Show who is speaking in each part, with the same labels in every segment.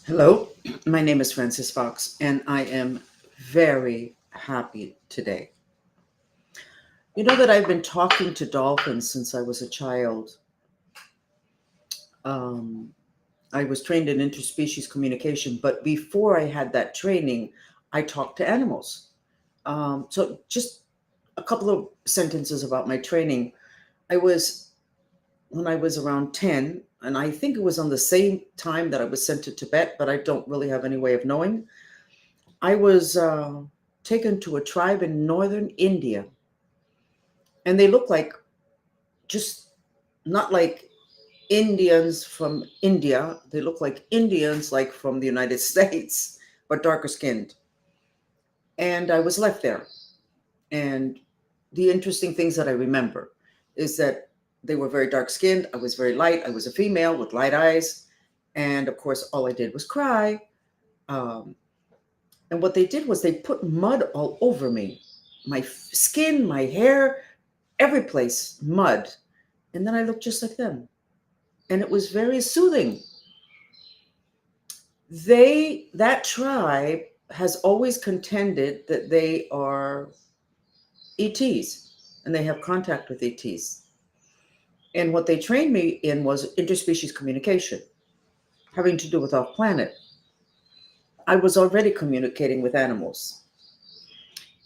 Speaker 1: Hello, my name is Francis Fox, and I am very happy today. You know that I've been talking to dolphins since I was a child. Um, I was trained in interspecies communication, but before I had that training, I talked to animals. So, just a couple of sentences about my training. I was, when I was around 10, and I think it was on the same time that I was sent to Tibet, but I don't really have any way of knowing. I was taken to a tribe in northern India, and they look like just not like Indians from India. They look like Indians like from the United States, but darker skinned. And I was left there. And the interesting things that I remember is that they were very dark skinned. I was very light. I was a female with light eyes. And of course, all I did was cry. Um, and what they did was they put mud all over me, my skin, my hair, every place, mud. And then I looked just like them. And it was very soothing. That tribe has always contended that they are ETs and they have contact with ETs. And what they trained me in was interspecies communication, having to do with off planet. I was already communicating with animals.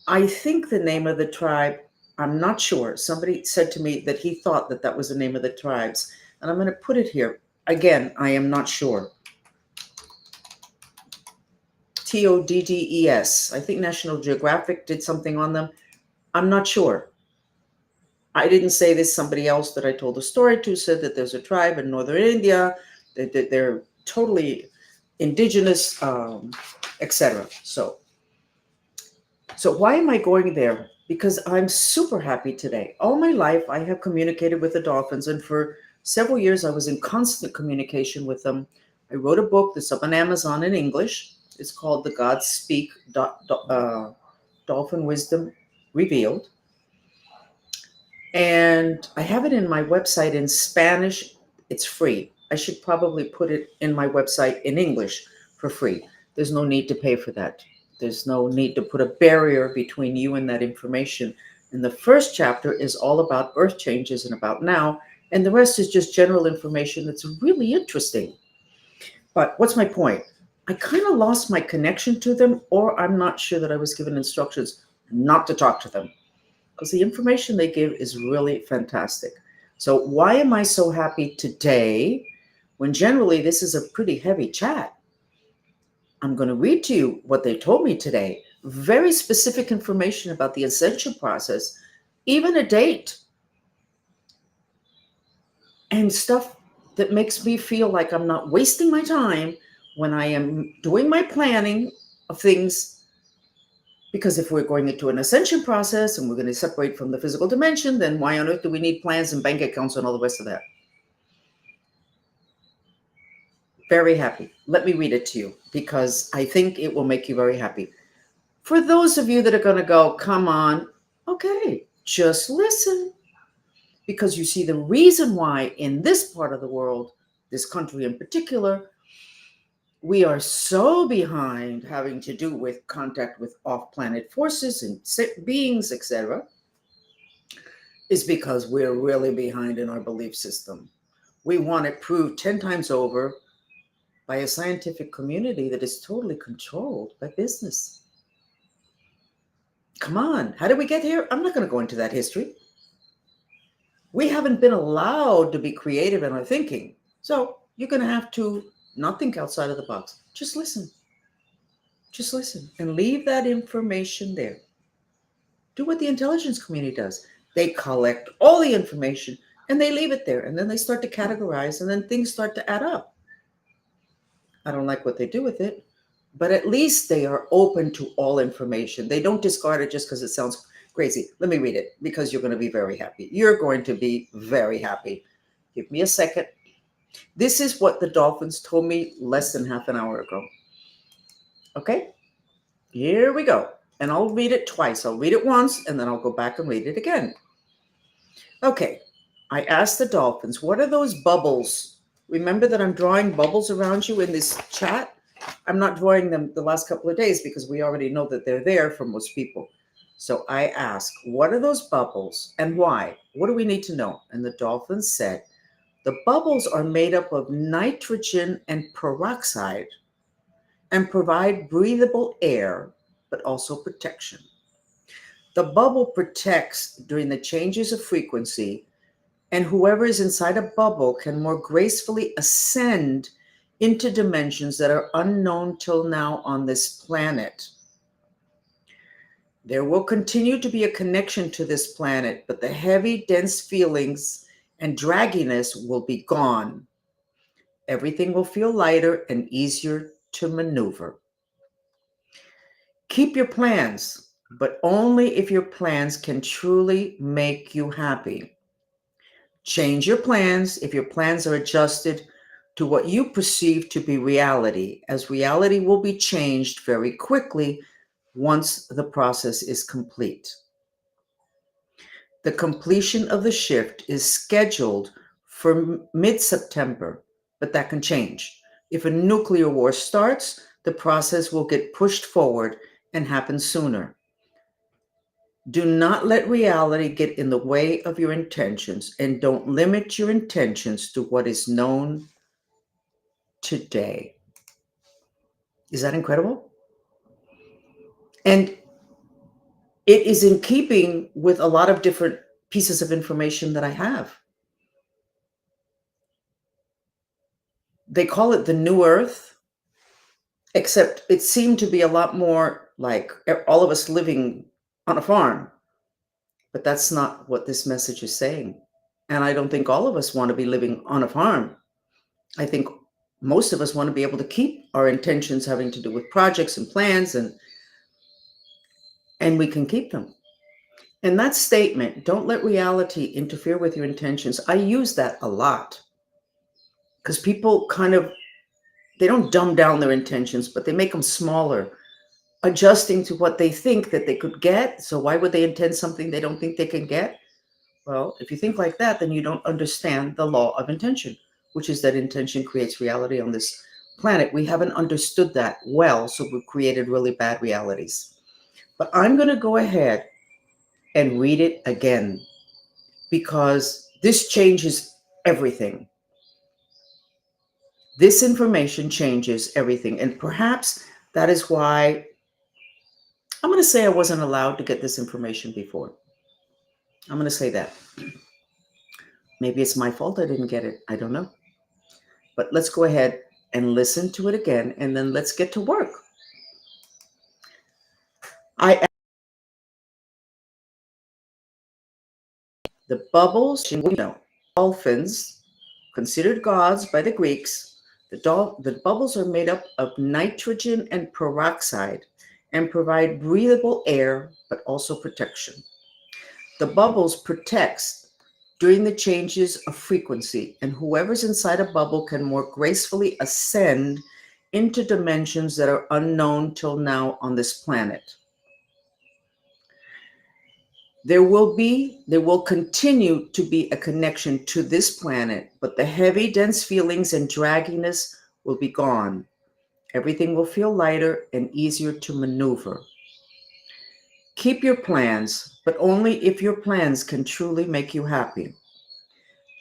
Speaker 1: I think the name of the tribe, I'm not sure. Somebody said to me that he thought that that was the name of the tribes. And I'm going to put it here. Again, I am not sure. Toddes. I think National Geographic did something on them. I'm not sure. I didn't say this. Somebody else that I told the story to said that there's a tribe in northern India, that they're totally indigenous, etc. So why am I going there? Because I'm super happy today. All my life, I have communicated with the dolphins, and for several years, I was in constant communication with them. I wrote a book that's up on Amazon in English. It's called The Gods Speak, Dolphin Wisdom Revealed. And I have it in my website in Spanish. It's free. I should probably put it in my website in English for free. There's no need to pay for that. There's no need to put a barrier between you and that information. And the first chapter is all about earth changes and about now. And the rest is just general information that's really interesting. But what's my point? I kind of lost my connection to them, or I'm not sure that I was given instructions not to talk to them, because the information they give is really fantastic. So why am I so happy today when generally this is a pretty heavy chat? I'm going to read to you what they told me today. Very specific information about the ascension process, even a date, and stuff that makes me feel like I'm not wasting my time when I am doing my planning of things. Because if we're going into an ascension process and we're going to separate from the physical dimension, then why on earth do we need plans and bank accounts and all the rest of that? Very happy. Let me read it to you because I think it will make you very happy. For those of you that are going to go, come on, okay, just listen. Because you see, the reason why in this part of the world, this country in particular, we are so behind having to do with contact with off-planet forces and beings, etc., is because we're really behind in our belief system. We want it proved 10 times over by a scientific community that is totally controlled by business. Come on, how did we get here? I'm not going to go into that history. We haven't been allowed to be creative in our thinking. So you're going to have to not think outside of the box. Just listen. Just listen and leave that information there. Do what the intelligence community does. They collect all the information and they leave it there. And then they start to categorize and then things start to add up. I don't like what they do with it, but at least they are open to all information. They don't discard it just because it sounds crazy. Let me read it because you're going to be very happy. You're going to be very happy. Give me a second. This is what the dolphins told me less than half an hour ago. Okay, here we go. And I'll read it twice. I'll read it once and then I'll go back and read it again. Okay, I asked the dolphins, what are those bubbles? Remember that I'm drawing bubbles around you in this chat? I'm not drawing them the last couple of days because we already know that they're there for most people. So I ask, what are those bubbles and why? What do we need to know? And the dolphin said, the bubbles are made up of nitrogen and peroxide and provide breathable air, but also protection. The bubble protects during the changes of frequency, and whoever is inside a bubble can more gracefully ascend into dimensions that are unknown till now on this planet. There will continue to be a connection to this planet, but the heavy, dense feelings and dragginess will be gone. Everything will feel lighter and easier to maneuver. Keep your plans, but only if your plans can truly make you happy. Change your plans if your plans are adjusted to what you perceive to be reality, as reality will be changed very quickly once the process is complete. The completion of the shift is scheduled for mid-September, but that can change. If a nuclear war starts, the process will get pushed forward and happen sooner. Do not let reality get in the way of your intentions, and don't limit your intentions to what is known today. Is that incredible? And it is in keeping with a lot of different pieces of information that I have. They call it the New Earth, except it seemed to be a lot more like all of us living on a farm. But that's not what this message is saying. And I don't think all of us want to be living on a farm. I think most of us want to be able to keep our intentions having to do with projects and plans, and we can keep them. And that statement, don't let reality interfere with your intentions, I use that a lot because people they don't dumb down their intentions, but they make them smaller, adjusting to what they think that they could get. So why would they intend something they don't think they can get? Well, if you think like that, then you don't understand the law of intention, which is that intention creates reality on this planet. We haven't understood that well, so we've created really bad realities. But I'm going to go ahead and read it again because this changes everything. This information changes everything. And perhaps that is why I'm going to say I wasn't allowed to get this information before. I'm going to say that. Maybe it's my fault I didn't get it. I don't know. But let's go ahead and listen to it again, and then let's get to work. The bubbles, dolphins, considered gods by the Greeks, the bubbles are made up of nitrogen and peroxide and provide breathable air, but also protection. The bubbles protects during the changes of frequency, and whoever's inside a bubble can more gracefully ascend into dimensions that are unknown till now on this planet. There will continue to be a connection to this planet, but the heavy, dense feelings and dragginess will be gone. Everything will feel lighter and easier to maneuver. Keep your plans, but only if your plans can truly make you happy.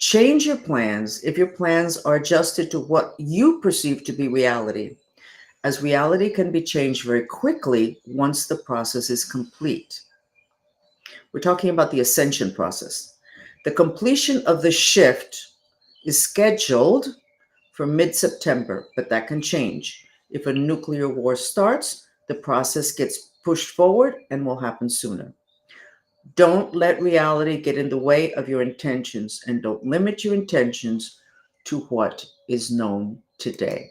Speaker 1: Change your plans if your plans are adjusted to what you perceive to be reality, as reality can be changed very quickly once the process is complete. We're talking about the ascension process. The completion of the shift is scheduled for mid-September, but that can change. If a nuclear war starts, the process gets pushed forward and will happen sooner. Don't let reality get in the way of your intentions, and don't limit your intentions to what is known today.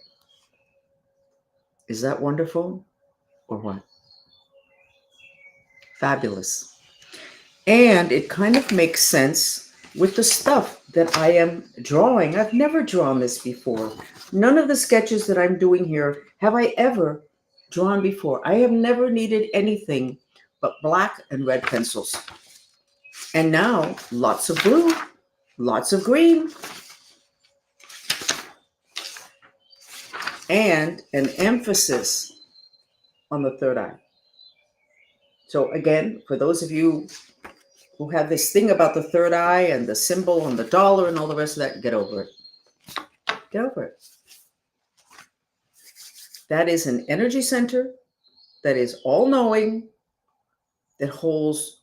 Speaker 1: Is that wonderful or what? Fabulous. And it kind of makes sense with the stuff that I am drawing. I've never drawn this before. None of the sketches that I'm doing here have I ever drawn before. I have never needed anything but black and red pencils. And now lots of blue, lots of green. and an emphasis on the third eye. So again, for those of you who have this thing about the third eye and the symbol and the dollar and all the rest of that, get over it. Get over it. That is an energy center that is all-knowing, that holds,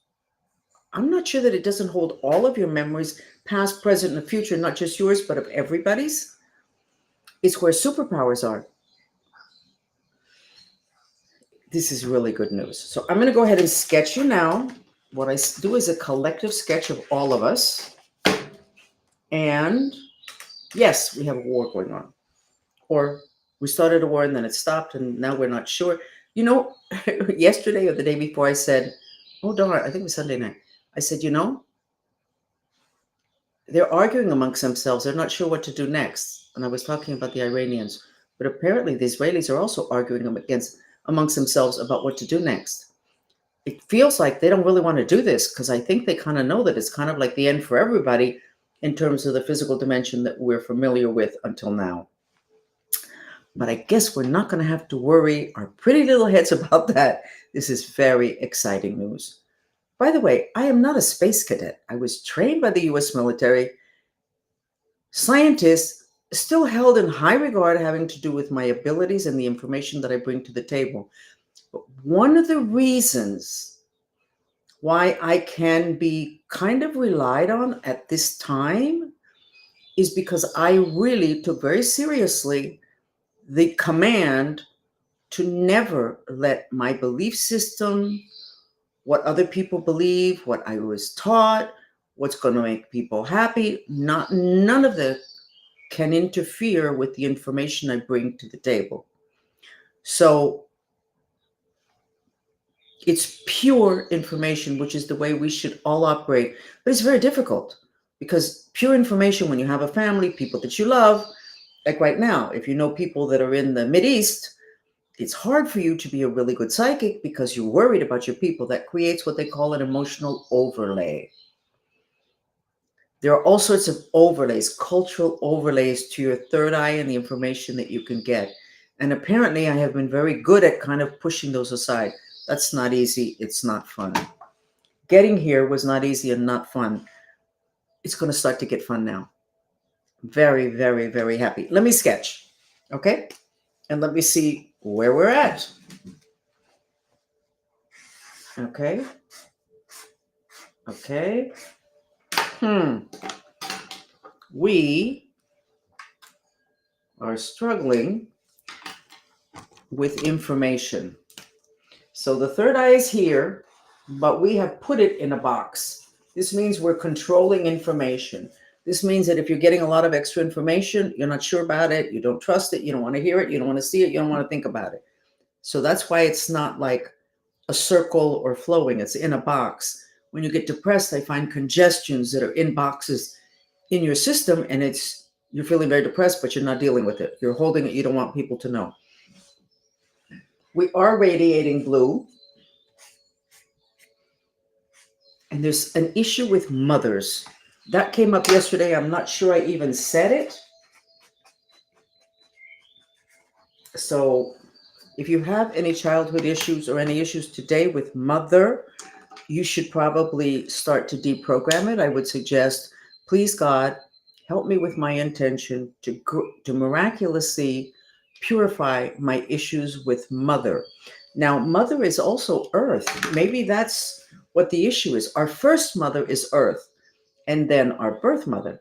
Speaker 1: I'm not sure that it doesn't hold all of your memories, past, present, and future, not just yours, but of everybody's. It's where superpowers are. This is really good news. So I'm going to go ahead and sketch you now. What I do is a collective sketch of all of us. And yes, we have a war going on. Or we started a war and then it stopped and now we're not sure. You know, yesterday or the day before I said, oh darn, I think it was Sunday night. I said, you know, they're arguing amongst themselves. They're not sure what to do next. And I was talking about the Iranians. But apparently the Israelis are also arguing amongst themselves about what to do next. It feels like they don't really want to do this because I think they kind of know that it's kind of like the end for everybody in terms of the physical dimension that we're familiar with until now. But I guess we're not going to have to worry our pretty little heads about that. This is very exciting news. By the way, I am not a space cadet. I was trained by the US military. Scientists still held in high regard having to do with my abilities and the information that I bring to the table. But one of the reasons why I can be kind of relied on at this time is because I really took very seriously the command to never let my belief system, what other people believe, what I was taught, what's going to make people happy, none of that can interfere with the information I bring to the table. So it's pure information, which is the way we should all operate. But it's very difficult because pure information, when you have a family, people that you love, like right now, if you know people that are in the Mideast, it's hard for you to be a really good psychic because you're worried about your people. That creates what they call an emotional overlay. There are all sorts of overlays, cultural overlays to your third eye and the information that you can get. And apparently I have been very good at kind of pushing those aside. That's not easy. It's not fun. Getting here was not easy and not fun. It's going to start to get fun now. Very, very, very happy. Let me sketch. Okay? And let me see where we're at. Okay. Okay. We are struggling with information. So the third eye is here, but we have put it in a box. This means we're controlling information. This means that if you're getting a lot of extra information, you're not sure about it, you don't trust it, you don't want to hear it, you don't want to see it, you don't want to think about it. So that's why it's not like a circle or flowing, it's in a box. When you get depressed, I find congestions that are in boxes in your system, and you're feeling very depressed, but you're not dealing with it. You're holding it, you don't want people to know. We are radiating blue. And there's an issue with mothers. That came up yesterday. I'm not sure I even said it. So if you have any childhood issues or any issues today with mother, you should probably start to deprogram it. I would suggest, please God, help me with my intention to miraculously purify my issues with mother. Now, mother is also earth. Maybe that's what the issue is. Our first mother is earth, and then our birth mother.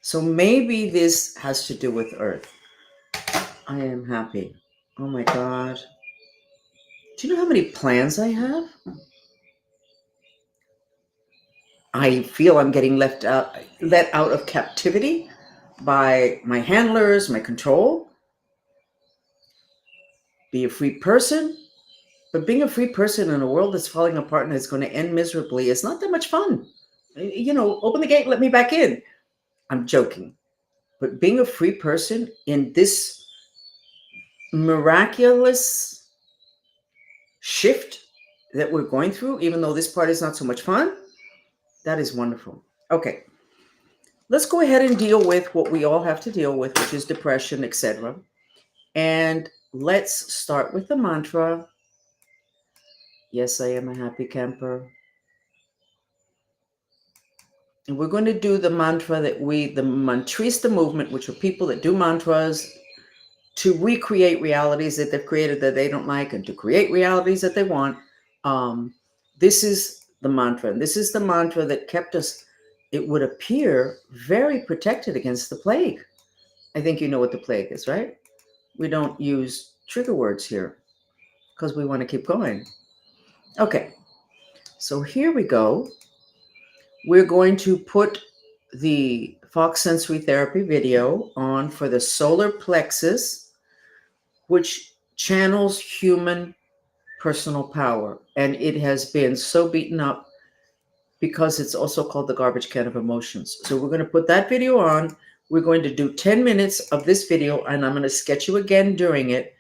Speaker 1: So maybe this has to do with earth. I am happy. Oh my God. Do you know how many plans I have? I feel I'm getting let out of captivity by my handlers, my control. Be a free person. But being a free person in a world that's falling apart and is going to end miserably is not that much fun. You know, open the gate, let me back in. I'm joking. But being a free person in this miraculous shift that we're going through, even though this part is not so much fun, that is wonderful. Okay. let's go ahead and deal with what we all have to deal with, which is depression, etc. And let's start with the mantra. Yes, I am a happy camper. And we're going to do the mantra that the mantrista movement, which are people that do mantras to recreate realities that they've created that they don't like and to create realities that they want. This is the mantra. And this is the mantra that kept us, it would appear, very protected against the plague. I think you know what the plague is, right? We don't use trigger words here because we want to keep going. Okay, so here we go. We're going to put the Fox Sensory Therapy video on for the solar plexus, which channels human personal power. And it has been so beaten up because it's also called the garbage can of emotions. So we're going to put that video on. We're going to do 10 minutes of this video, and I'm going to sketch you again during it.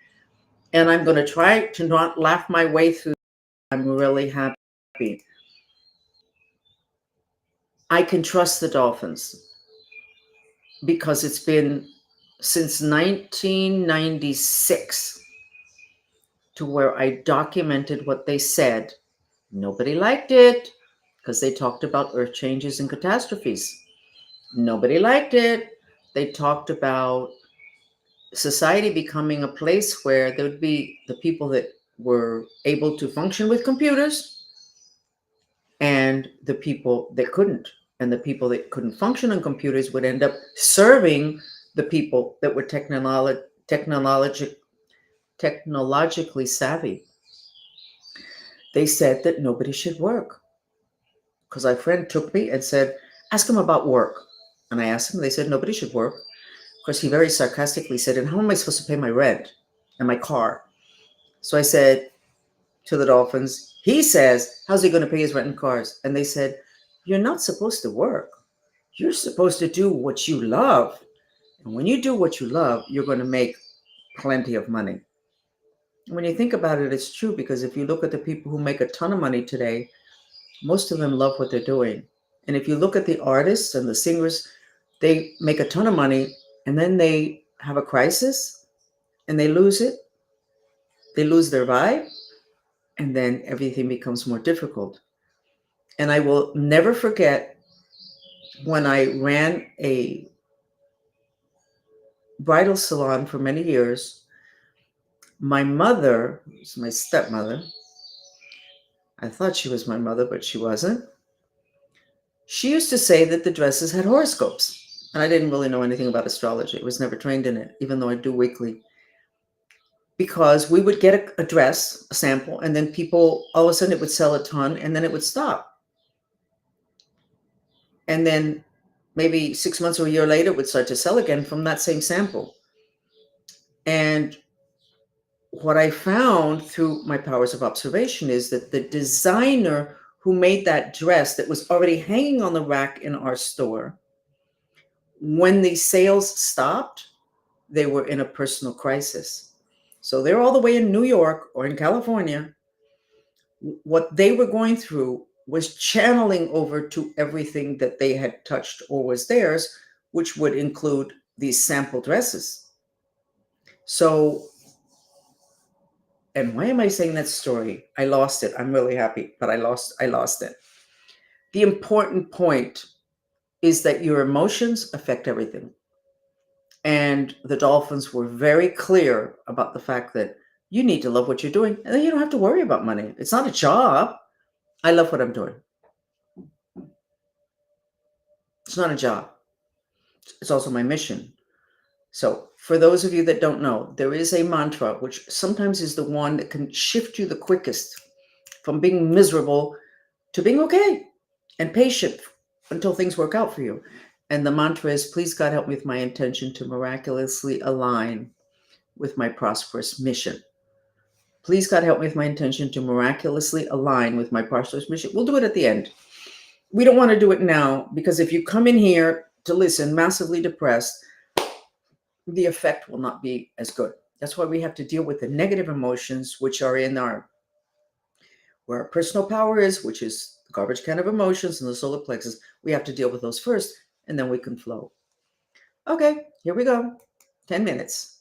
Speaker 1: And I'm going to try to not laugh my way through. I'm really happy. I can trust the dolphins because it's been since 1996 to where I documented what they said. Nobody liked it because they talked about earth changes and catastrophes. Nobody liked it. They talked about society becoming a place where there would be the people that were able to function with computers and the people that couldn't. And the people that couldn't function on computers would end up serving the people that were technologically savvy. They said that nobody should work. Because my friend took me and said, ask him about work. And I asked him, they said nobody should work. Of course, he very sarcastically said, and how am I supposed to pay my rent and my car? So I said to the dolphins, he says, how's he going to pay his rent and cars? And they said, you're not supposed to work. You're supposed to do what you love. And when you do what you love, you're going to make plenty of money. When you think about it, it's true, because if you look at the people who make a ton of money today, most of them love what they're doing. And if you look at the artists and the singers, they make a ton of money and then they have a crisis and they lose it. They lose their vibe, and then everything becomes more difficult. And I will never forget when I ran a bridal salon for many years. My mother, my stepmother, I thought she was my mother, but she wasn't. She used to say that the dresses had horoscopes. And I didn't really know anything about astrology. I was never trained in it, even though I do weekly. Because we would get a dress, a sample, and then people, all of a sudden it would sell a ton, and then it would stop. And then maybe 6 months or a year later, it would start to sell again from that same sample. And what I found through my powers of observation is that the designer who made that dress that was already hanging on the rack in our store, when the sales stopped, they were in a personal crisis. So they're all the way in New York or in California. What they were going through was channeling over to everything that they had touched or was theirs, which would include these sample dresses. So, and why am I saying that story? I lost it. I'm really happy, but I lost it. The important point is that your emotions affect everything. And the dolphins were very clear about the fact that you need to love what you're doing, and then you don't have to worry about money. It's not a job. I love what I'm doing. It's not a job. It's also my mission. So for those of you that don't know, there is a mantra, which sometimes is the one that can shift you the quickest from being miserable to being okay and patient until things work out for you. And the mantra is, please God, help me with my intention to miraculously align with my prosperous mission. Please God, help me with my intention to miraculously align with my prosperous mission. We'll do it at the end. We don't want to do it now, because if you come in here to listen massively depressed, the effect will not be as good. That's why we have to deal with the negative emotions, which are in where our personal power is, which is the garbage can of emotions and the solar plexus. We have to deal with those first, and then we can flow. Okay, here we go. 10 minutes.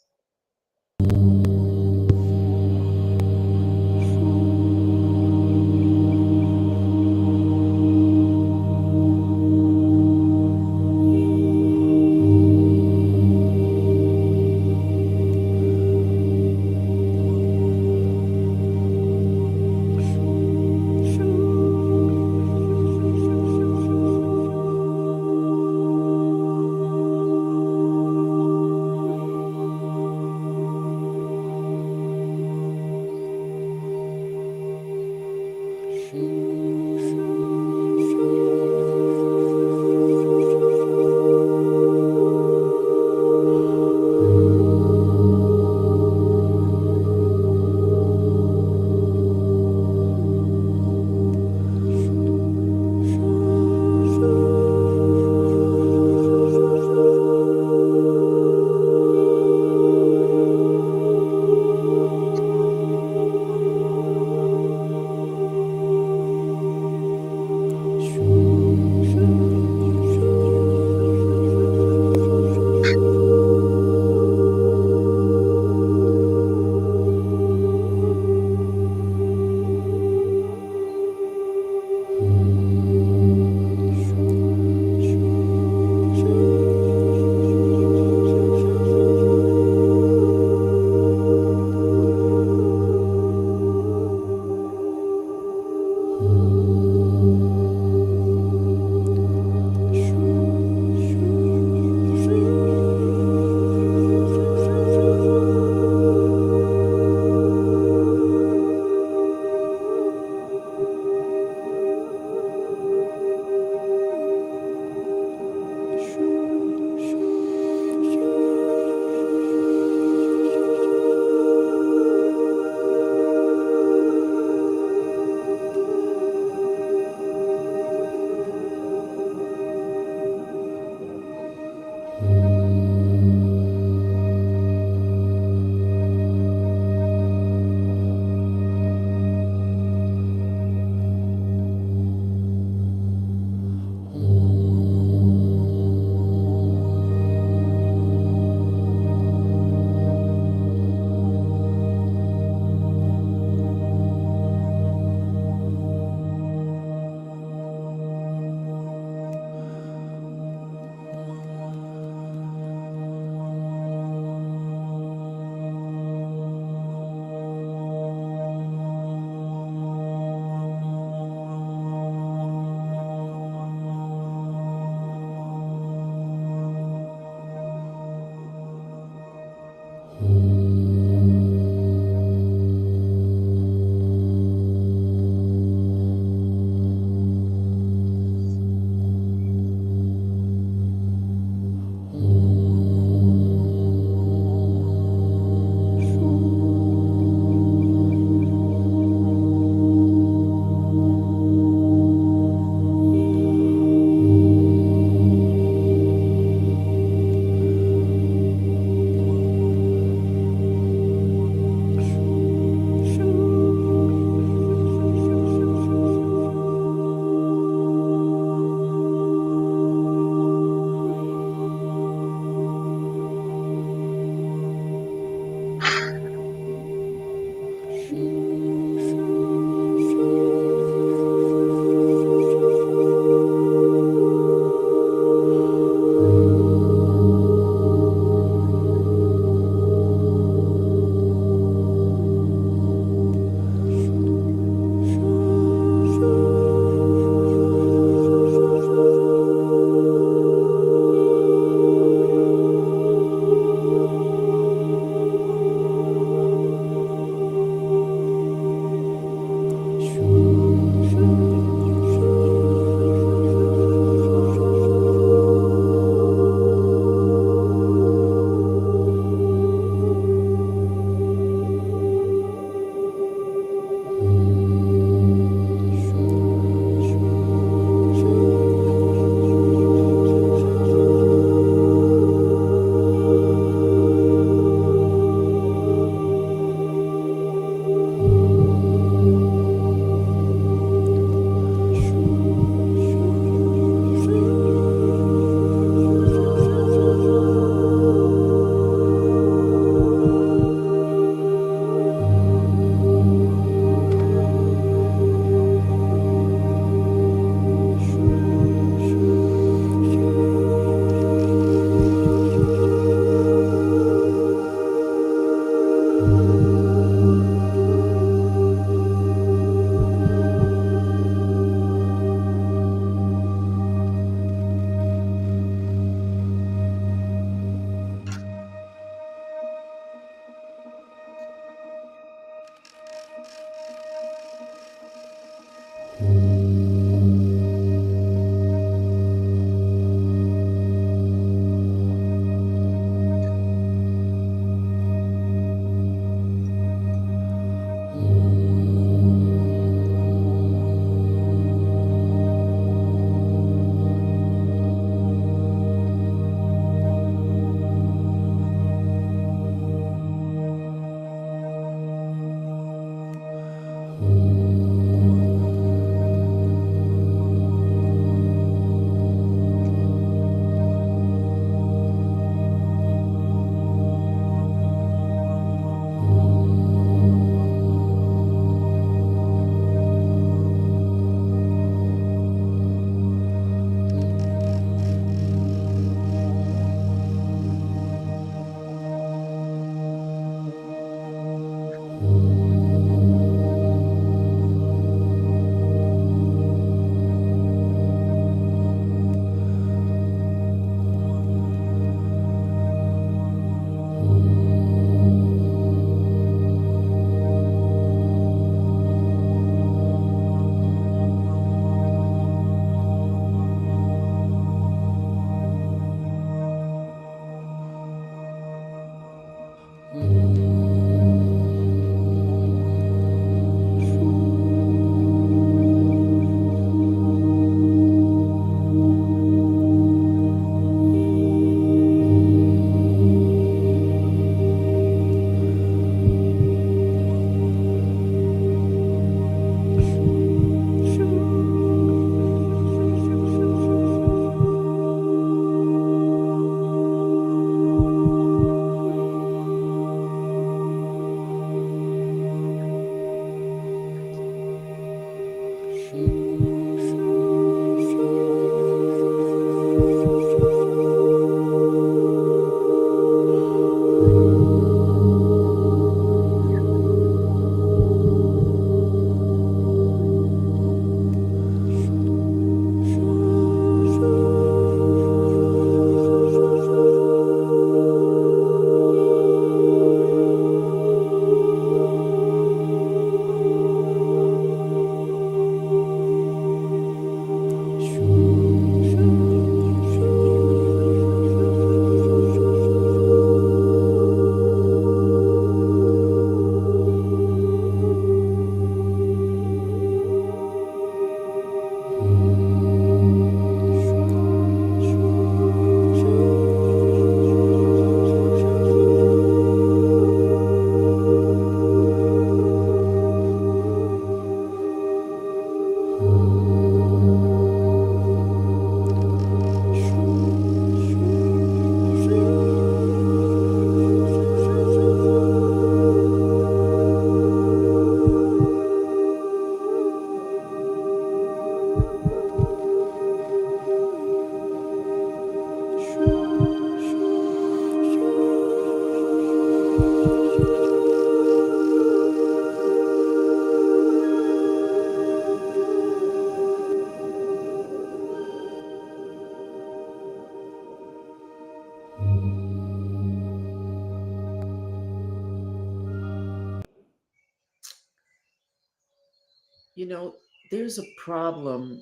Speaker 1: You know, there's a problem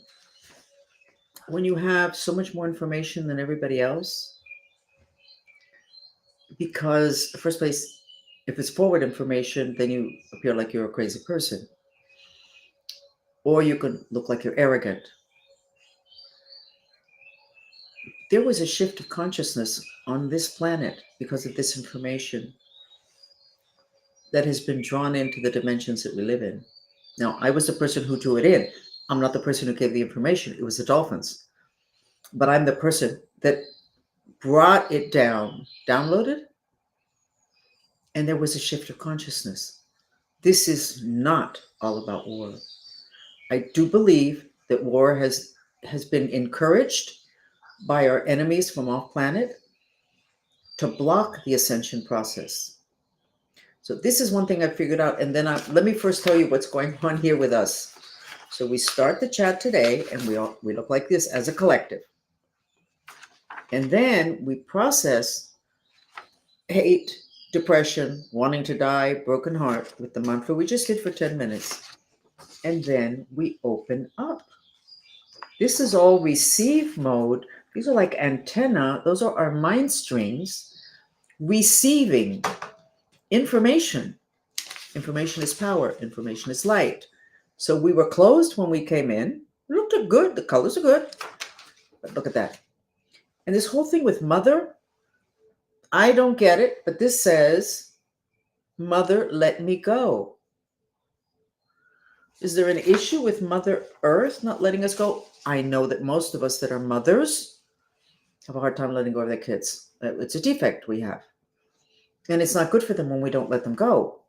Speaker 1: when you have so much more information than everybody else, because, first place, if it's forward information, then you appear like you're a crazy person, or you could look like you're arrogant. There was a shift of consciousness on this planet because of this information that has been drawn into the dimensions that we live in. Now, I was the person who drew it in. I'm not the person who gave the information. It was the dolphins. But I'm the person that brought it down, downloaded, and there was a shift of consciousness. This is not all about war. I do believe that war has been encouraged by our enemies from off planet to block the ascension process. So this is one thing I figured out. And then let me first tell you what's going on here with us. So we start the chat today, and we look like this as a collective. And then we process hate, depression, wanting to die, broken heart with the mantra we just did for 10 minutes. and then we open up. This is all receive mode. These are like antenna. Those are our mind streams receiving information. Information is power. Information is light. So we were closed when we came in. It looked good. The colors are good. But look at that. And this whole thing with mother, I don't get it, but this says, Mother, let me go. Is there an issue with Mother Earth not letting us go? I know that most of us that are mothers have a hard time letting go of their kids. It's a defect we have. And it's not good for them when we don't let them go.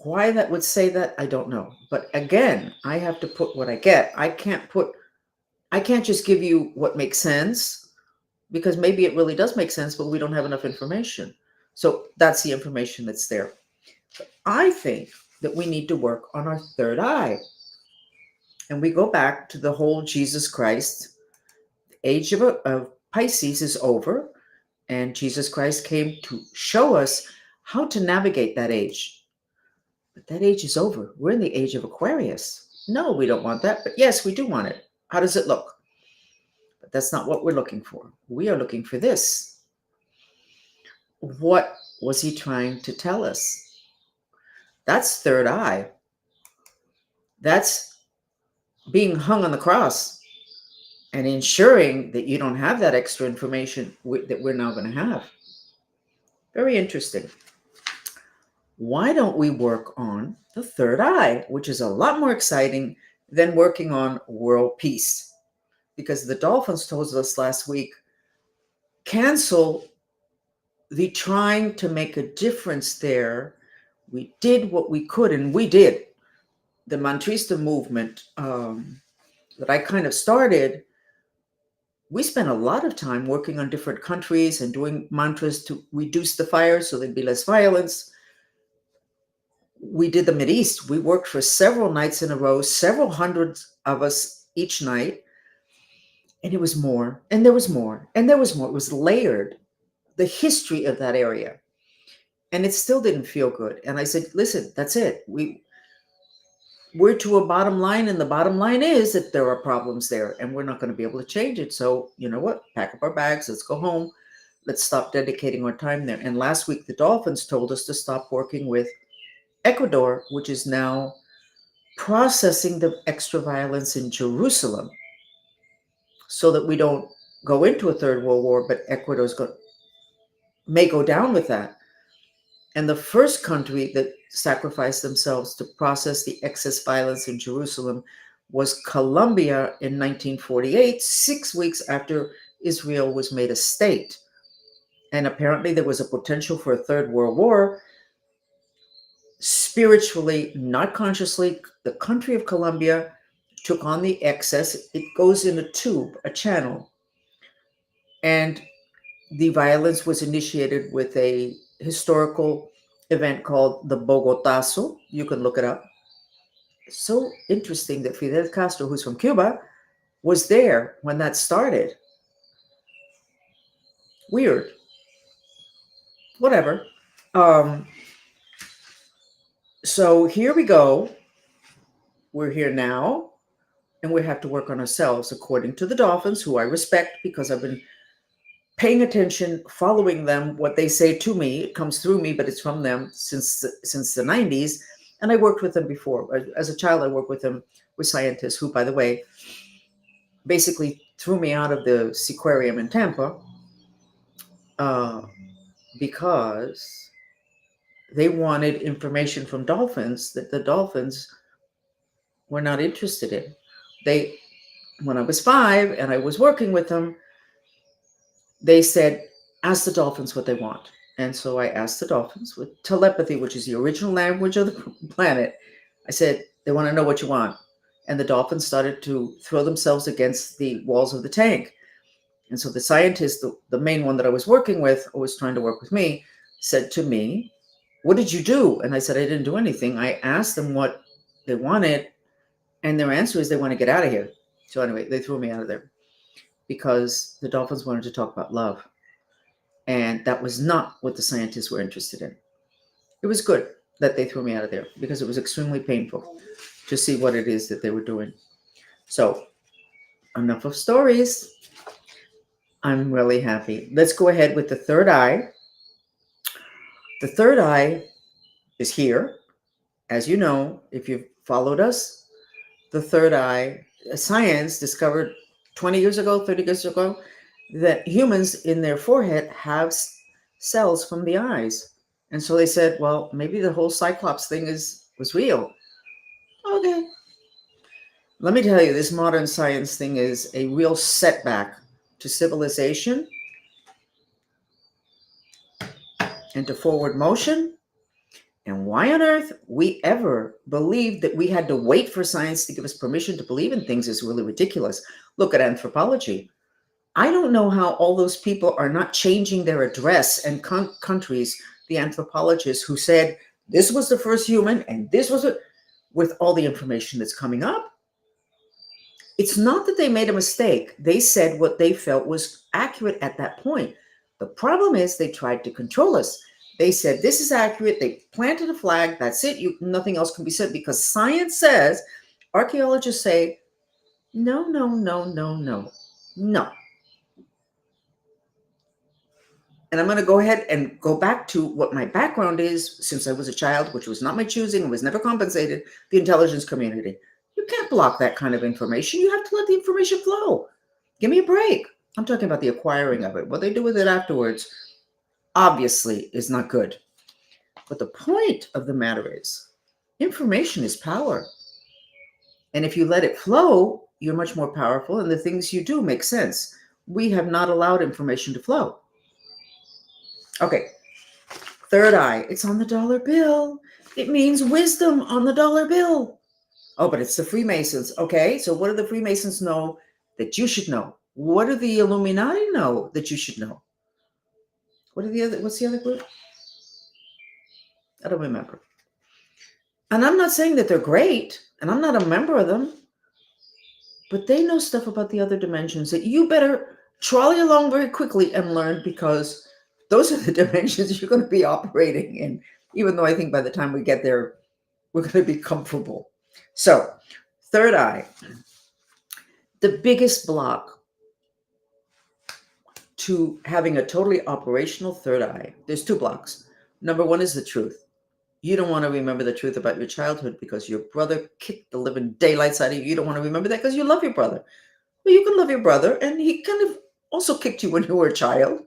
Speaker 1: Why that would say that, I don't know. But again, I have to put what I get. I can't just give you what makes sense, because maybe it really does make sense, but we don't have enough information. So that's the information that's there. But I think that we need to work on our third eye. And we go back to the whole Jesus Christ. The age of Pisces is over, and Jesus Christ came to show us how to navigate that age. But that age is over. We're in the age of Aquarius. No, we don't want that. But yes, we do want it. How does it look? But that's not what we're looking for. We are looking for this. What was he trying to tell us? That's third eye. That's being hung on the cross and ensuring that you don't have that extra information that we're now going to have. Very interesting. Why don't we work on the third eye, which is a lot more exciting than working on world peace? Because the dolphins told us last week, cancel the trying to make a difference there. We did what we could, and we did. The Mantrista movement that I kind of started, we spent a lot of time working on different countries and doing mantras to reduce the fire so there'd be less violence. We did the Mideast. We worked for several nights in a row, several hundreds of us each night. And it was more, and there was more, and there was more. It was layered, the history of that area. And it still didn't feel good. And I said, listen, that's it. We're to a bottom line, and the bottom line is that there are problems there, and we're not going to be able to change it. So you know what? Pack up our bags. Let's go home. Let's stop dedicating our time there. And last week, the dolphins told us to stop working with Ecuador, which is now processing the extra violence in Jerusalem, so that we don't go into a third world war, but Ecuador may go down with that. And the first country that sacrificed themselves to process the excess violence in Jerusalem was Colombia in 1948, 6 weeks after Israel was made a state. And apparently there was a potential for a third world war. Spiritually, not consciously, the country of Colombia took on the excess. It goes in a tube, a channel. And the violence was initiated with a historical event called the Bogotazo. You can look it up. So interesting that Fidel Castro, who's from Cuba, was there when that started. Weird. Whatever. So here we go. We're here now, and we have to work on ourselves according to the dolphins, who I respect because I've been paying attention, following them, what they say to me. It comes through me, but it's from them since the 90s. And I worked with them before. As a child, I worked with them, with scientists who, by the way, basically threw me out of the Seaquarium in Tampa because they wanted information from dolphins that the dolphins were not interested in. When I was 5 and I was working with them, they said, ask the dolphins what they want. And so I asked the dolphins with telepathy, which is the original language of the planet. I said, they want to know what you want. And the dolphins started to throw themselves against the walls of the tank. And so the scientist, the main one that I was working with, who was trying to work with me, said to me, what did you do? And I said, I didn't do anything. I asked them what they wanted, and their answer is they want to get out of here. So anyway, they threw me out of there because the dolphins wanted to talk about love. And that was not what the scientists were interested in. It was good that they threw me out of there because it was extremely painful. to see what it is that they were doing. So enough of stories. I'm really happy. Let's go ahead with the third eye. The third eye is here. As you know, if you've followed us, the third eye, science discovered 20 years ago, 30 years ago, that humans in their forehead have cells from the eyes. And so they said, well, maybe the whole Cyclops thing was real. Okay. Let me tell you, this modern science thing is a real setback to civilization and to forward motion. And why on earth we ever believed that we had to wait for science to give us permission to believe in things is really ridiculous. Look at anthropology. I don't know how all those people are not changing their address and countries, the anthropologists who said this was the first human and this was it, with all the information that's coming up. It's not that they made a mistake. They said what they felt was accurate at that point. The problem is they tried to control us. They said, this is accurate. They planted a flag. That's it. Nothing else can be said because science says, archaeologists say, no, no, no, no, no, no. And I'm going to go ahead and go back to what my background is since I was a child, which was not my choosing and was never compensated, the intelligence community. You can't block that kind of information. You have to let the information flow. Give me a break. I'm talking about the acquiring of it. What they do with it afterwards, obviously, is not good. But the point of the matter is, information is power. And if you let it flow, you're much more powerful, and the things you do make sense. We have not allowed information to flow. Okay, third eye. It's on the dollar bill. It means wisdom on the dollar bill. Oh, but it's the Freemasons. Okay, so what do the Freemasons know that you should know? What do the Illuminati know that you should know? What's the other group? I don't remember. And I'm not saying that they're great, and I'm not a member of them, but they know stuff about the other dimensions that you better trolley along very quickly and learn, because those are the dimensions you're going to be operating in, even though I think by the time we get there, we're going to be comfortable. So, third eye. The biggest block to having a totally operational third eye, there's two blocks. Number one is the truth. You don't want to remember the truth about your childhood because your brother kicked the living daylights out of you. You don't want to remember that because you love your brother. Well, you can love your brother, and he kind of also kicked you when you were a child.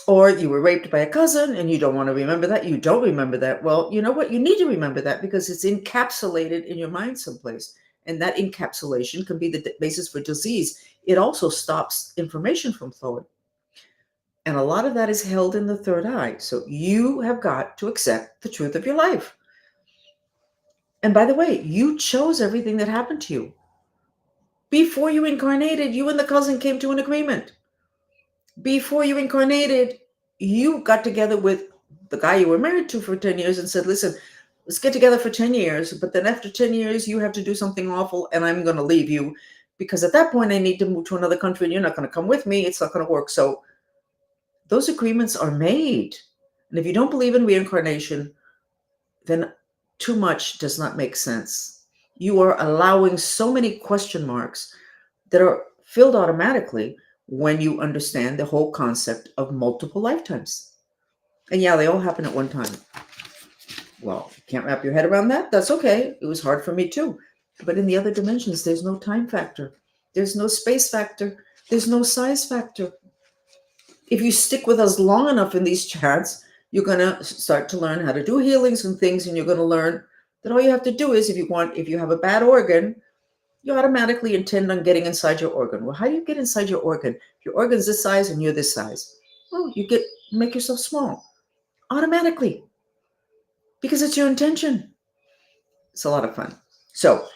Speaker 1: Or you were raped by a cousin, and you don't want to remember that. You don't remember that. Well, you know what? You need to remember that because it's encapsulated in your mind someplace. And that encapsulation can be the basis for disease. It also stops information from flowing. And a lot of that is held in the third eye. So you have got to accept the truth of your life. And by the way, you chose everything that happened to you. Before you incarnated, you and the cousin came to an agreement. Before you incarnated, you got together with the guy you were married to for 10 years and said, listen, let's get together for 10 years. But then after 10 years, you have to do something awful and I'm going to leave you because at that point I need to move to another country and you're not going to come with me. It's not going to work. So those agreements are made. And if you don't believe in reincarnation, then too much does not make sense. You are allowing so many question marks that are filled automatically when you understand the whole concept of multiple lifetimes. And yeah, they all happen at one time. Well, you can't wrap your head around that. That's okay. It was hard for me too. But in the other dimensions, there's no time factor. There's no space factor. There's no size factor. If you stick with us long enough in these chats, you're going to start to learn how to do healings and things. And you're going to learn that all you have to do is, if you have a bad organ, you automatically intend on getting inside your organ. Well, how do you get inside your organ? Your organ's this size and you're this size. Well, make yourself small automatically because it's your intention. It's a lot of fun. So,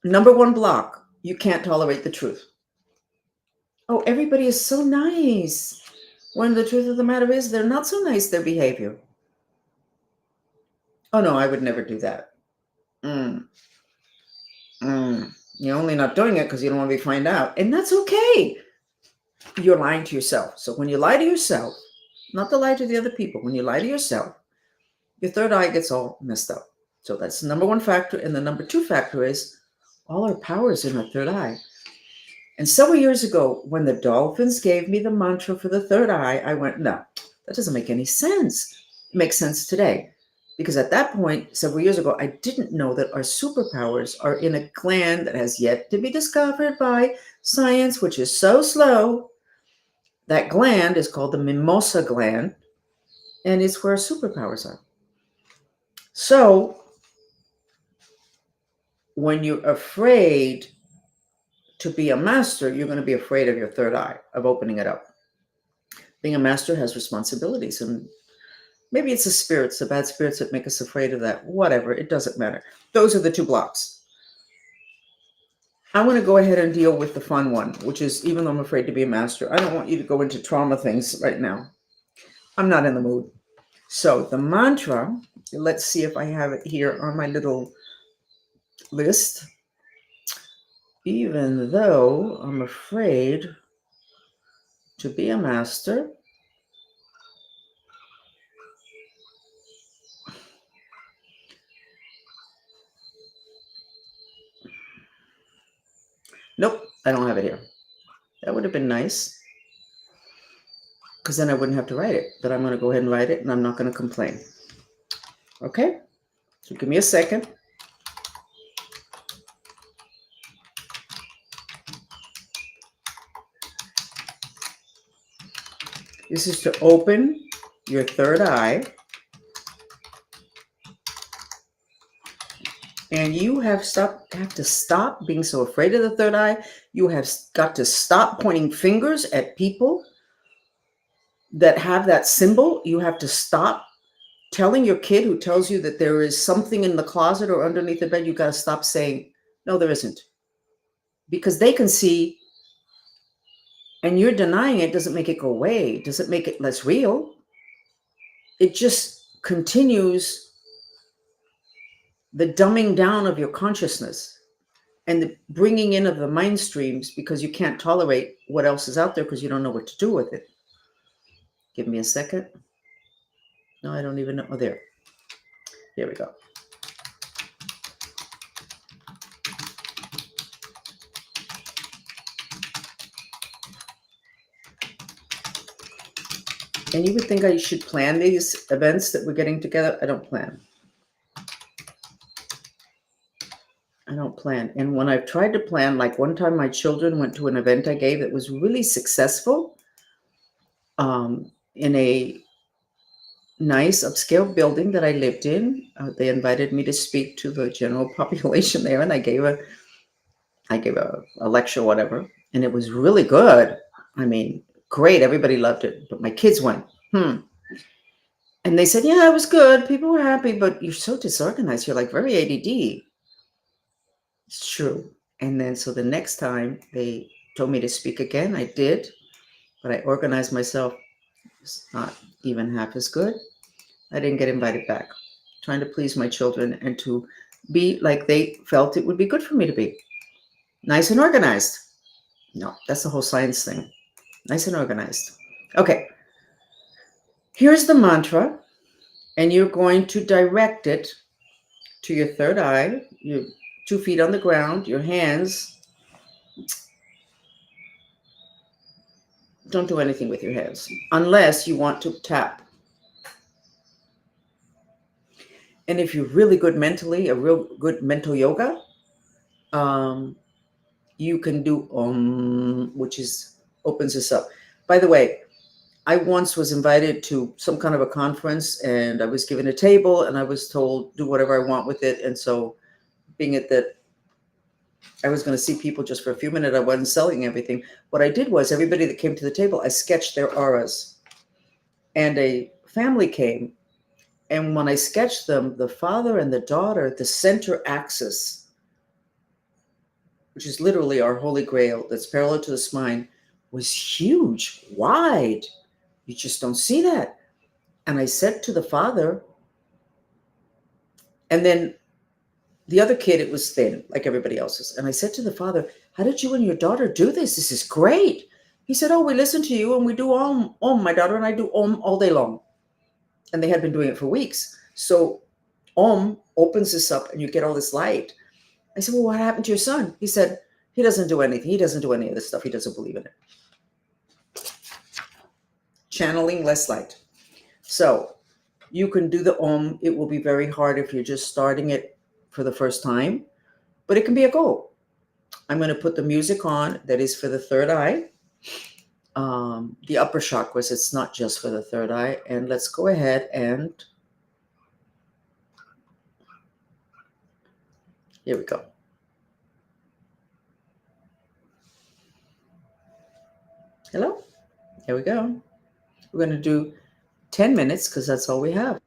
Speaker 1: number one block, you can't tolerate the truth. Oh, everybody is so nice. When the truth of the matter is, they're not so nice, their behavior. Oh, no, I would never do that. You're only not doing it because you don't want to be found out. And that's okay. You're lying to yourself. So when you lie to yourself, not to lie to the other people, when you lie to yourself, your third eye gets all messed up. So that's the number one factor. And the number two factor is all our power is in our third eye. And several years ago, when the dolphins gave me the mantra for the third eye, I went, no, that doesn't make any sense. It makes sense today. Because at that point, several years ago, I didn't know that our superpowers are in a gland that has yet to be discovered by science, which is so slow. That gland is called the mimosa gland, and it's where our superpowers are. So when you're afraid to be a master, you're going to be afraid of your third eye, of opening it up. Being a master has responsibilities, and maybe it's the spirits, the bad spirits that make us afraid of that. Whatever, it doesn't matter. Those are the two blocks. I want to go ahead and deal with the fun one, which is, even though I'm afraid to be a master, I don't want you to go into trauma things right now. I'm not in the mood. So the mantra, let's see if I have it here on my little list. Even though I'm afraid to be a master, nope, I don't have it here. That would have been nice, because then I wouldn't have to write it. But I'm going to go ahead and write it, and I'm not going to complain. Okay? So give me a second. This is to open your third eye. And you have to stop being so afraid of the third eye. You have got to stop pointing fingers at people that have that symbol. You have to stop telling your kid who tells you that there is something in the closet or underneath the bed. You got to stop saying, no, there isn't. Because they can see, and you're denying it doesn't make it go away. Doesn't make it less real. It just continues the dumbing down of your consciousness and the bringing in of the mind streams, because you can't tolerate what else is out there because you don't know what to do with it. Give me a second. No, I don't even know. Oh, there. Here we go. And you would think I should plan these events that we're getting together. I don't plan. I don't plan. And when I've tried to plan, like one time my children went to an event I gave that was really successful in a nice upscale building that I lived in. They invited me to speak to the general population there, and I gave a lecture, whatever, and it was really good. I mean, great. Everybody loved it. But my kids went, And they said, yeah, it was good. People were happy, but you're so disorganized. You're like very ADD. It's true. And then so the next time they told me to speak again, I did, but I organized myself. It's not even half as good. I didn't get invited back. Trying to please my children and to be like they felt it would be good for me to be. Nice and organized. No, that's the whole science thing. Nice and organized. Okay. Here's the mantra, and you're going to direct it to your third eye. You're 2 feet on the ground, your hands. Don't do anything with your hands unless you want to tap. And if you're really good mentally, a real good mental yoga, you can do which opens this up. By the way, I once was invited to some kind of a conference, and I was given a table, and I was told do whatever I want with it. And so, being it that I was going to see people just for a few minutes, I wasn't selling everything. What I did was, everybody that came to the table, I sketched their auras. And a family came, and when I sketched them, the father and the daughter, the center axis, which is literally our holy grail that's parallel to the spine, was huge, wide. You just don't see that. And I said to the father, and then the other kid, it was thin, like everybody else's. And I said to the father, how did you and your daughter do this? This is great. He said, oh, we listen to you and we do Om. My daughter and I do Om all day long. And they had been doing it for weeks. So Om opens this up and you get all this light. I said, well, what happened to your son? He said, he doesn't do anything. He doesn't do any of this stuff. He doesn't believe in it. Channeling less light. So you can do the Om. It will be very hard if you're just starting it for the first time, but it can be a goal. I'm going to put the music on that is for the third eye, the upper chakras. It's not just for the third eye. And let's go ahead and here we go. Hello. Here we go. We're going to do 10 minutes because that's all we have.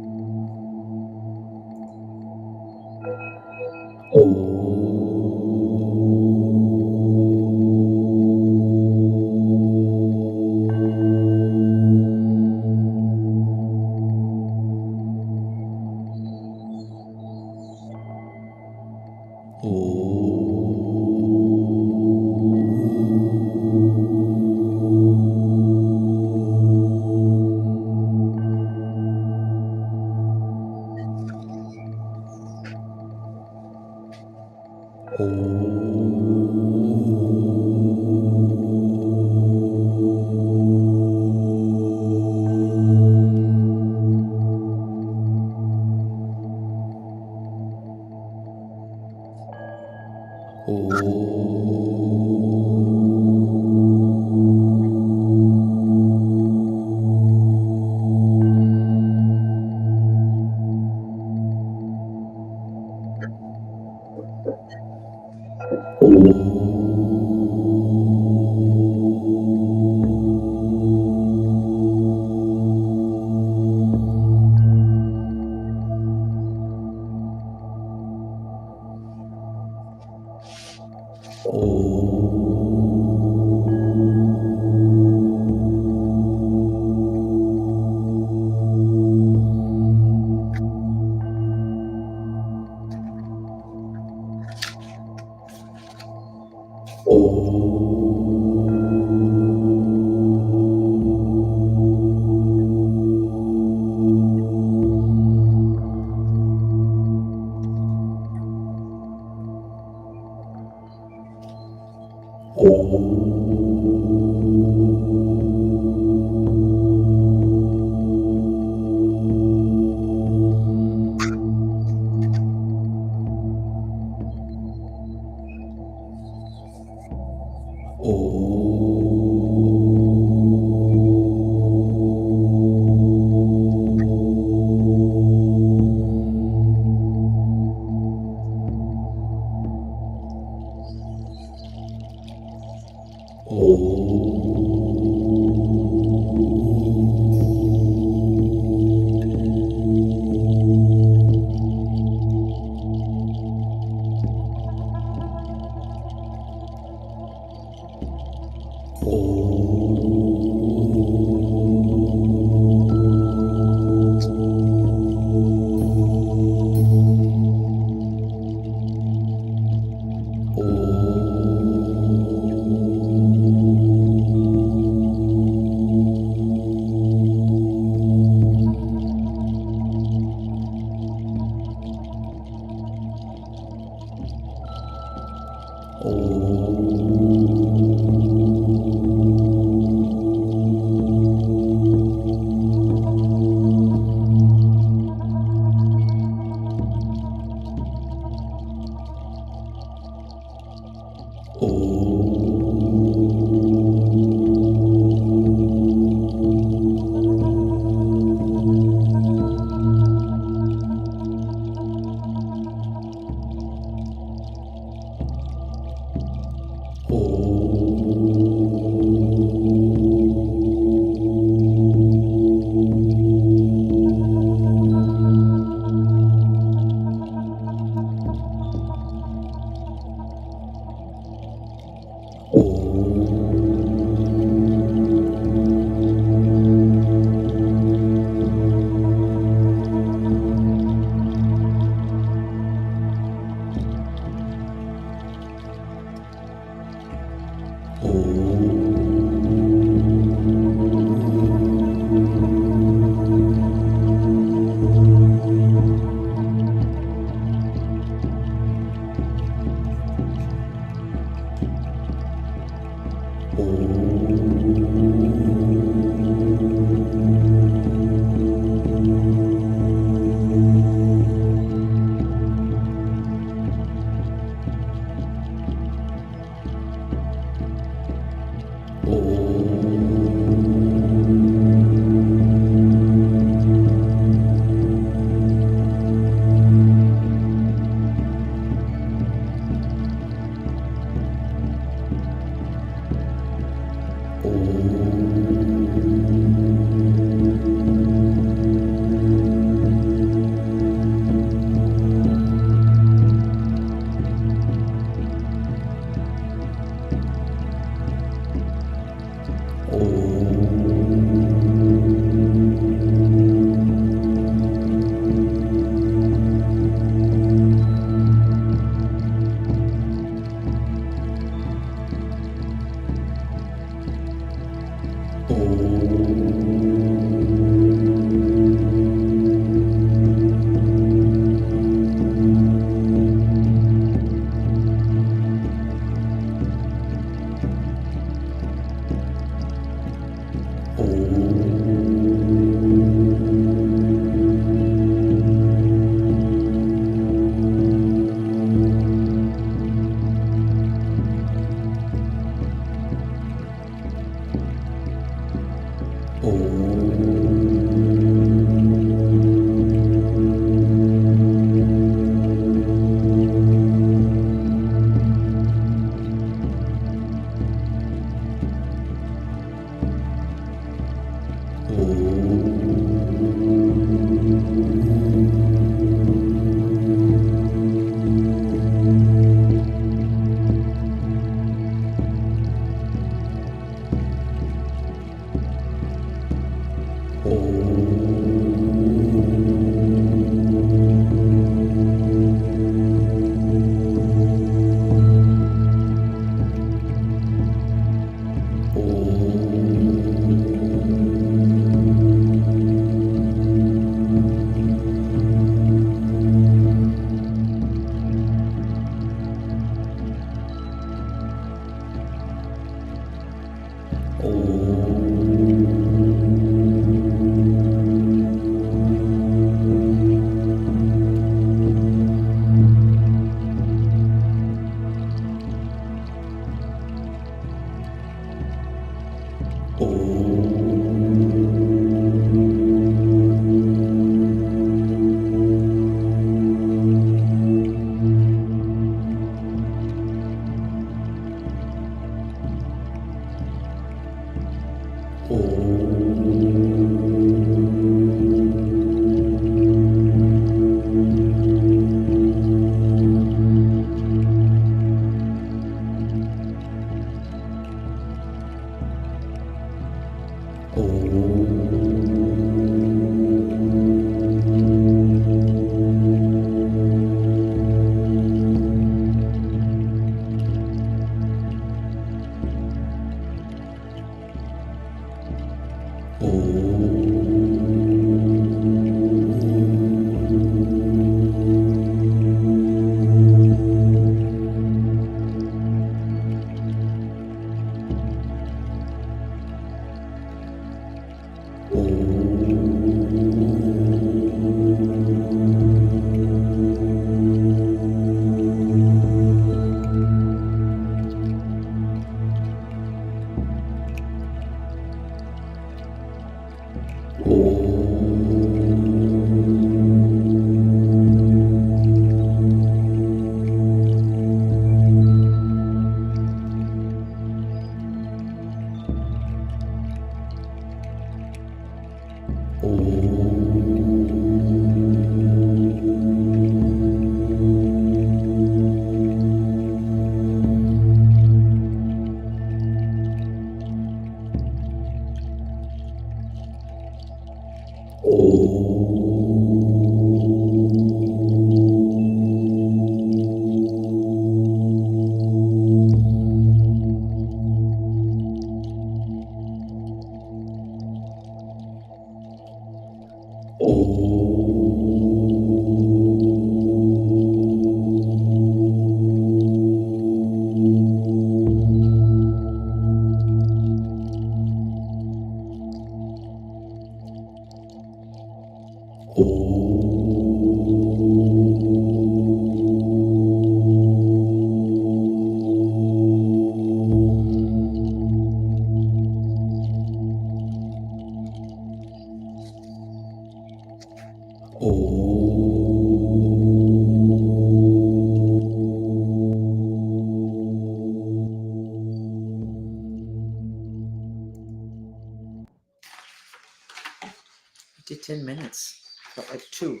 Speaker 1: resonance. Felt like two.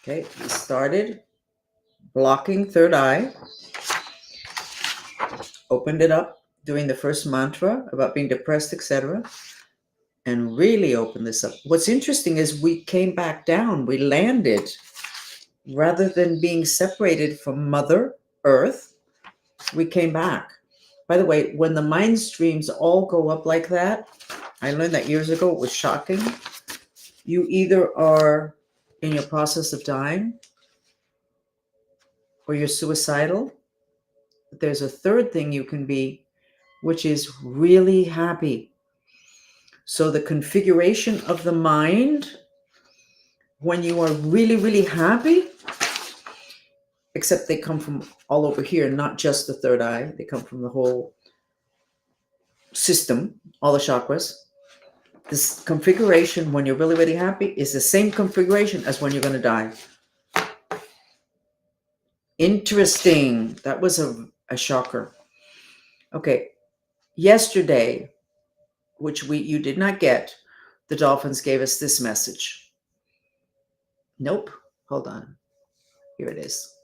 Speaker 1: Okay, we started blocking third eye, opened it up, doing the first mantra about being depressed, etc., and really opened this up. What's interesting is we came back down, we landed, rather than being separated from Mother Earth, we came back. By the way, when the mind streams all go up like that, I learned that years ago, it was shocking. You either are in your process of dying or you're suicidal. But there's a third thing you can be, which is really happy. So the configuration of the mind, when you are really, really happy, except they come from all over here, not just the third eye. They come from the whole system, all the chakras. This configuration, when you're really, really happy, is the same configuration as when you're going to die. Interesting. That was a shocker. Okay. Yesterday, which you did not get, the dolphins gave us this message. Nope. Hold on. Here it is.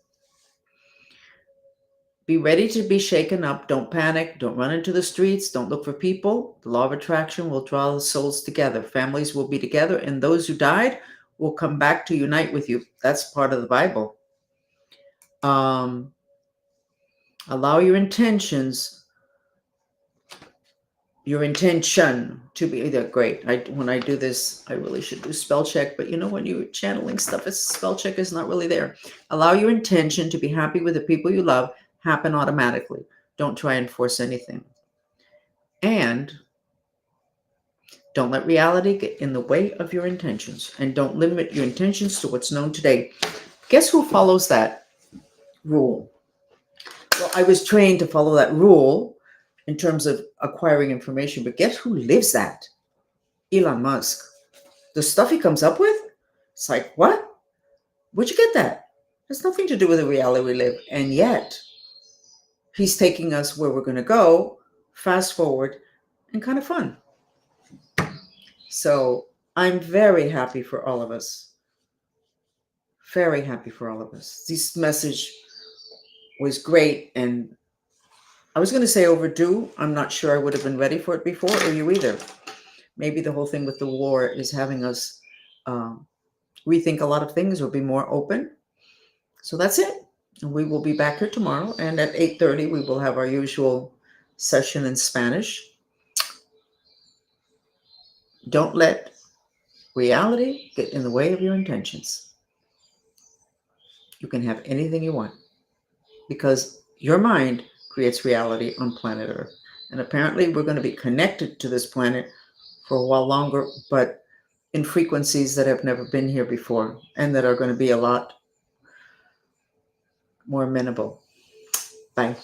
Speaker 1: Be ready to be shaken up. Don't panic. Don't run into the streets. Don't look for people. The law of attraction will draw the souls together. Families will be together, and those who died will come back to unite with you. That's part of the Bible. Allow your intention to be either great. When I do this, I really should do spell check, but when you're channeling stuff, spell check is not really there. Allow your intention to be happy with the people you love happen automatically. Don't try and force anything. And don't let reality get in the way of your intentions, and don't limit your intentions to what's known today. Guess who follows that rule? Well, I was trained to follow that rule in terms of acquiring information, but guess who lives that? Elon Musk. The stuff he comes up with, it's like, what? Where'd you get that? There's nothing to do with the reality we live. And yet, he's taking us where we're going to go, fast forward, and kind of fun. So I'm very happy for all of us. Very happy for all of us. This message was great, and I was going to say overdue. I'm not sure I would have been ready for it before, or you either. Maybe the whole thing with the war is having us rethink a lot of things or be more open. So that's it. And we will be back here tomorrow, and at 8:30 we will have our usual session in Spanish. Don't let reality get in the way of your intentions. You can have anything you want, because your mind creates reality on planet Earth. And apparently we're going to be connected to this planet for a while longer, but in frequencies that have never been here before, and that are going to be a lot more amenable. Bye.